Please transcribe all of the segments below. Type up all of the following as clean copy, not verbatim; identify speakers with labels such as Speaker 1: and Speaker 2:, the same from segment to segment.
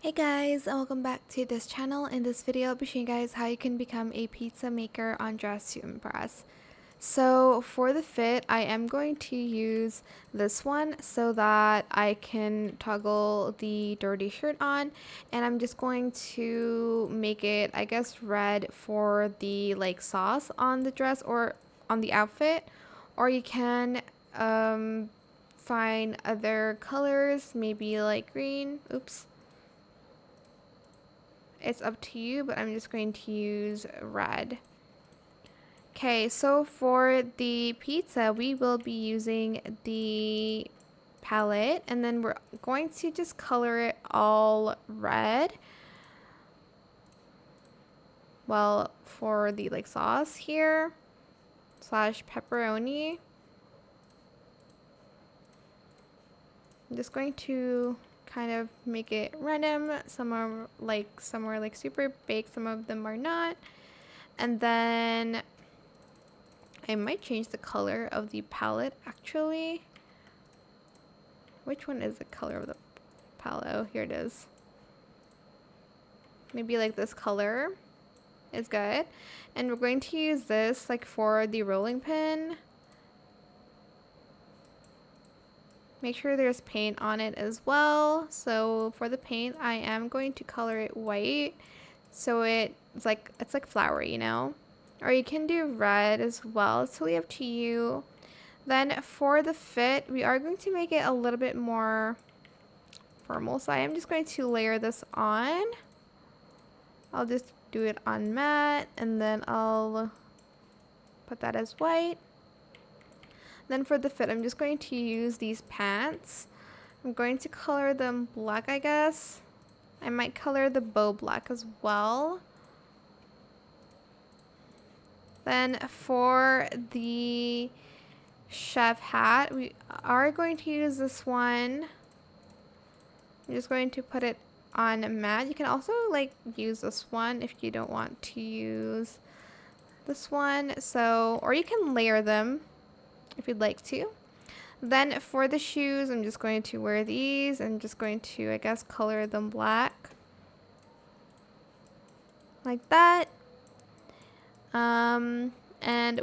Speaker 1: Hey guys, and welcome back to this channel. In this video, I'll be showing you guys how you can become a pizza maker on Dress to Impress. So for the fit, I am going to use this one so that I can toggle the dirty shirt on, and I'm just going to make it, I guess, red for the sauce on the dress or on the outfit, or you can find other colors, maybe like green. Oops. It's up to you, but I'm just going to use red. Okay, so for the pizza, we will be using the palette, and then we're going to just color it all red. Well, for the sauce here, slash pepperoni, I'm just going to kind of make it random. Some are like super baked, some of them are not. And then I might change the color of the palette actually. Which one is the color of the palette? Oh, here it is. Maybe like this color is good. And we're going to use this for the rolling pin. Make sure there's paint on it as well. So for the paint, I am going to color it white. So it's like flowery, you know? Or you can do red as well. It's totally up to you. Then for the fit, we are going to make it a little bit more formal. So I am just going to layer this on. I'll just do it on matte, and then I'll put that as white. Then for the fit, I'm just going to use these pants. I'm going to color them black, I guess. I might color the bow black as well. Then for the chef hat, we are going to use this one. I'm just going to put it on matte. You can also use this one if you don't want to use this one. So, or you can layer them if you'd like to. Then for the shoes, I'm just going to wear these and just going to, I guess, color them black. Like that. And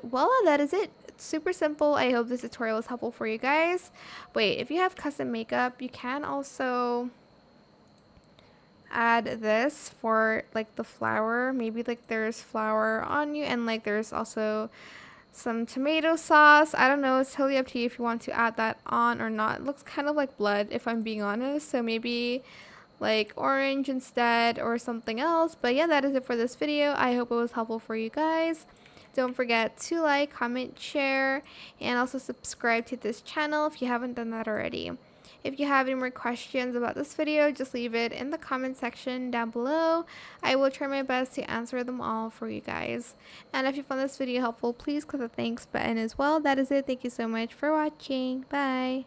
Speaker 1: voila, that is it. It's super simple. I hope this tutorial was helpful for you guys. Wait, if you have custom makeup, you can also add this for the flour. Maybe there's flour on you, and there's also some tomato sauce. I don't know, it's totally up to you if you want to add that on or not. It looks kind of like blood, if I'm being honest, so maybe orange instead or something else. But yeah, that is it for this video. I hope it was helpful for you guys. Don't forget to like, comment, share, and also subscribe to this channel if you haven't done that already. If you have any more questions about this video, just leave it in the comment section down below. I will try my best to answer them all for you guys. And if you found this video helpful, please click the thanks button as well. That is it. Thank you so much for watching. Bye.